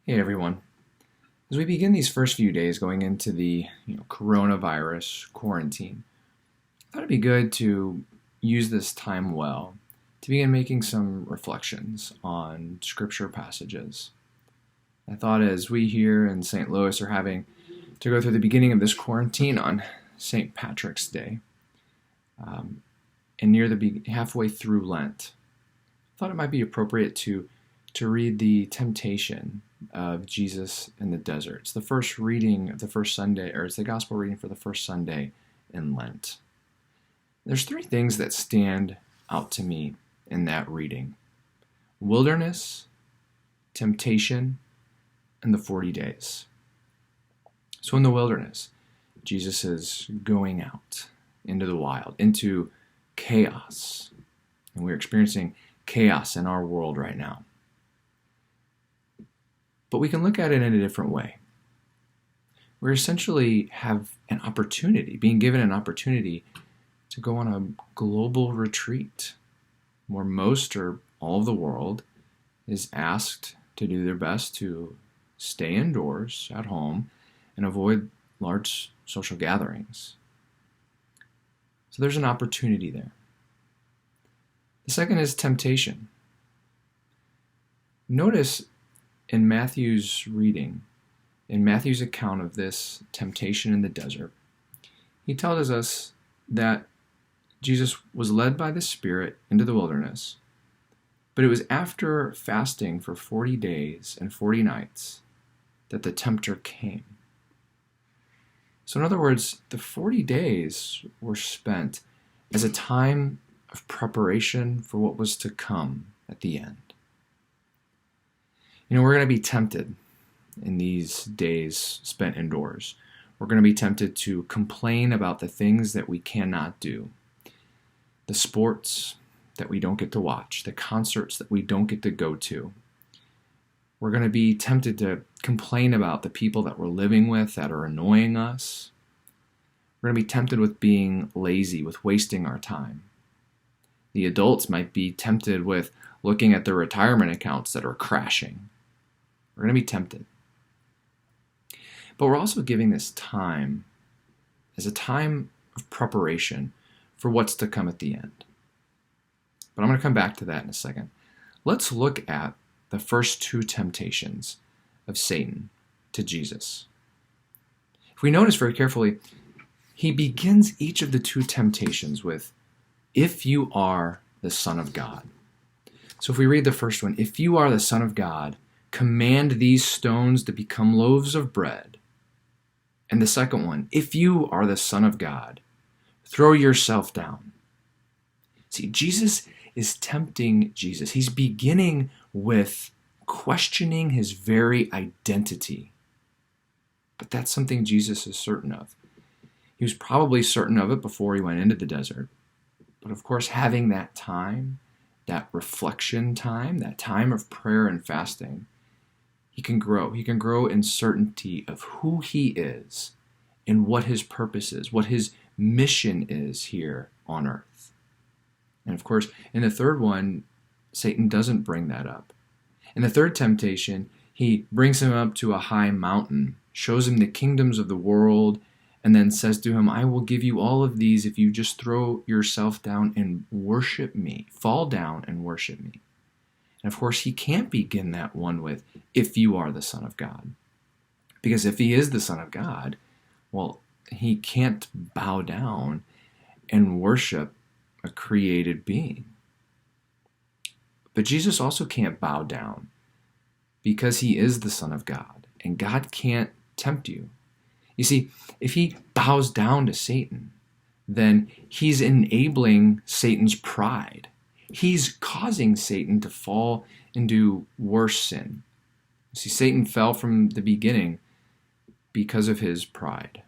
Hey everyone. As we begin these first few days going into the coronavirus quarantine, I thought it'd be good to use this time well to begin making some reflections on scripture passages. I thought as we here in St. Louis are having to go through the beginning of this quarantine on St. Patrick's Day, and near the halfway through Lent, I thought it might be appropriate to read the temptation of Jesus in the desert. It's the first reading of the first Sunday, or it's the gospel reading for the first Sunday in Lent. There's three things that stand out to me in that reading: wilderness, temptation, and the 40 days. So in the wilderness, Jesus is going out into the wild, into chaos. And we're experiencing chaos in our world right now. But we can look at it in a different way. We essentially have an opportunity, being given an opportunity to go on a global retreat where most or all of the world is asked to do their best to stay indoors at home and avoid large social gatherings. So there's an opportunity there. The second is temptation. Notice in Matthew's reading, in Matthew's account of this temptation in the desert, he tells us that Jesus was led by the Spirit into the wilderness, but it was after fasting for 40 days and 40 nights that the tempter came. So in other words, the 40 days were spent as a time of preparation for what was to come at the end. We're going to be tempted in these days spent indoors. We're going to be tempted to complain about the things that we cannot do, the sports that we don't get to watch, the concerts that we don't get to go to. We're going to be tempted to complain about the people that we're living with that are annoying us. We're going to be tempted with being lazy, with wasting our time. The adults might be tempted with looking at their retirement accounts that are crashing. We're going to be tempted. But we're also giving this time as a time of preparation for what's to come at the end. But I'm going to come back to that in a second. Let's look at the first two temptations of Satan to Jesus. If we notice very carefully, he begins each of the two temptations with, "If you are the Son of God." So if we read the first one, "If you are the Son of God, command these stones to become loaves of bread." And the second one, "If you are the Son of God, throw yourself down." See, Jesus is tempting Jesus. He's beginning with questioning his very identity. But that's something Jesus is certain of. He was probably certain of it before he went into the desert. But of course, having that time, that reflection time, that time of prayer and fasting, he can grow. He can grow in certainty of who he is and what his purpose is, what his mission is here on earth. And of course, in the third one, Satan doesn't bring that up. In the third temptation, he brings him up to a high mountain, shows him the kingdoms of the world, and then says to him, "I will give you all of these if you just throw yourself down and worship me. Fall down and worship me." And of course, he can't begin that one with, "If you are the Son of God." Because if he is the Son of God, well, he can't bow down and worship a created being. But Jesus also can't bow down because he is the Son of God, and God can't tempt you. You see, if he bows down to Satan, then he's enabling Satan's pride. He's causing Satan to fall into worse sin. You see, Satan fell from the beginning because of his pride.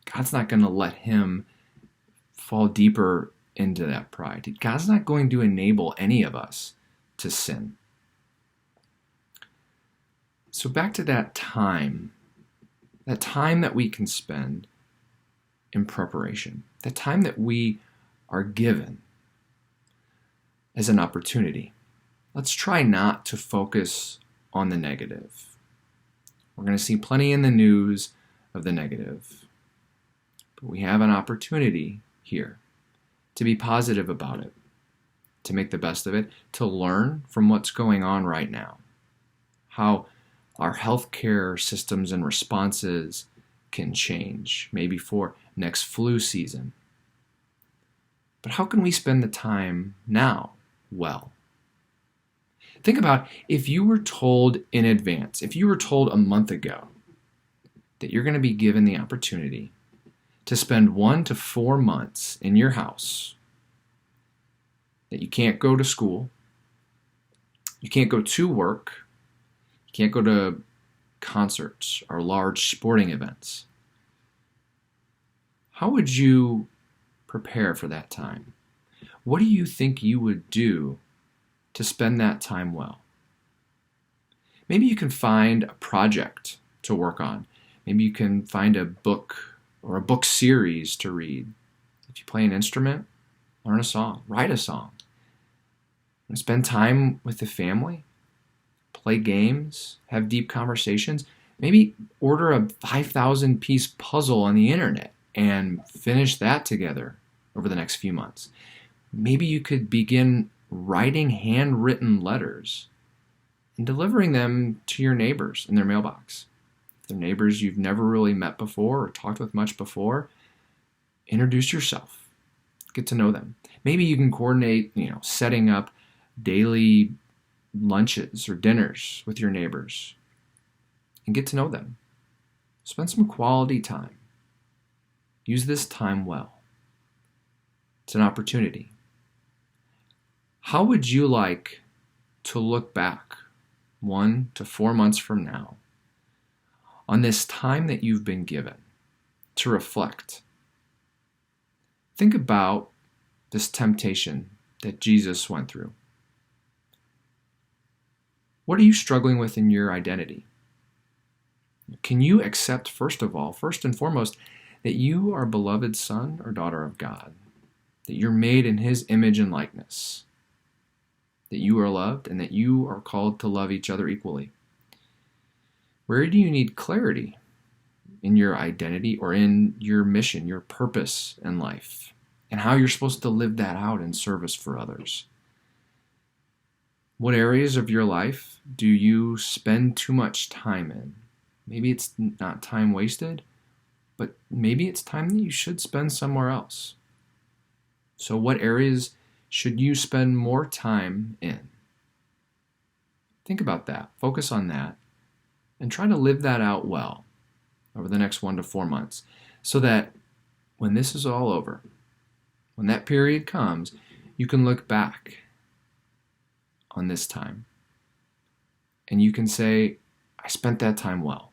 God's not going to let him fall deeper into that pride. God's not going to enable any of us to sin. So back to that time that we can spend in preparation, the time that we are given as an opportunity. Let's try not to focus on the negative. We're going to see plenty in the news of the negative. But we have an opportunity here to be positive about it, to make the best of it, to learn from what's going on right now, how our healthcare systems and responses can change, maybe for next flu season. But how can we spend the time now well? Think about if you were told in advance, if you were told a month ago that you're going to be given the opportunity to spend 1 to 4 months in your house, that you can't go to school, you can't go to work, you can't go to concerts or large sporting events. How would you prepare for that time? What do you think you would do to spend that time well? Maybe you can find a project to work on. Maybe you can find a book or a book series to read. If you play an instrument, learn a song, write a song. And spend time with the family, play games, have deep conversations. Maybe order a 5,000-piece puzzle on the internet and finish that together over the next few months. Maybe you could begin writing handwritten letters and delivering them to your neighbors in their mailbox. If they're neighbors you've never really met before or talked with much before, introduce yourself. Get to know them. Maybe you can coordinate, setting up daily lunches or dinners with your neighbors and get to know them. Spend some quality time. Use this time well. It's an opportunity. How would you like to look back 1 to 4 months from now on this time that you've been given to reflect? Think about this temptation that Jesus went through. What are you struggling with in your identity? Can you accept, first and foremost, that you are a beloved son or daughter of God, that you're made in His image and likeness, that you are loved and that you are called to love each other equally? Where do you need clarity in your identity or in your mission, your purpose in life, and how you're supposed to live that out in service for others? What areas of your life do you spend too much time in? Maybe it's not time wasted, but maybe it's time that you should spend somewhere else. So what areas should you spend more time in? Think about that. Focus on that. And try to live that out well over the next 1 to 4 months so that when this is all over, when that period comes, you can look back on this time and you can say, I spent that time well.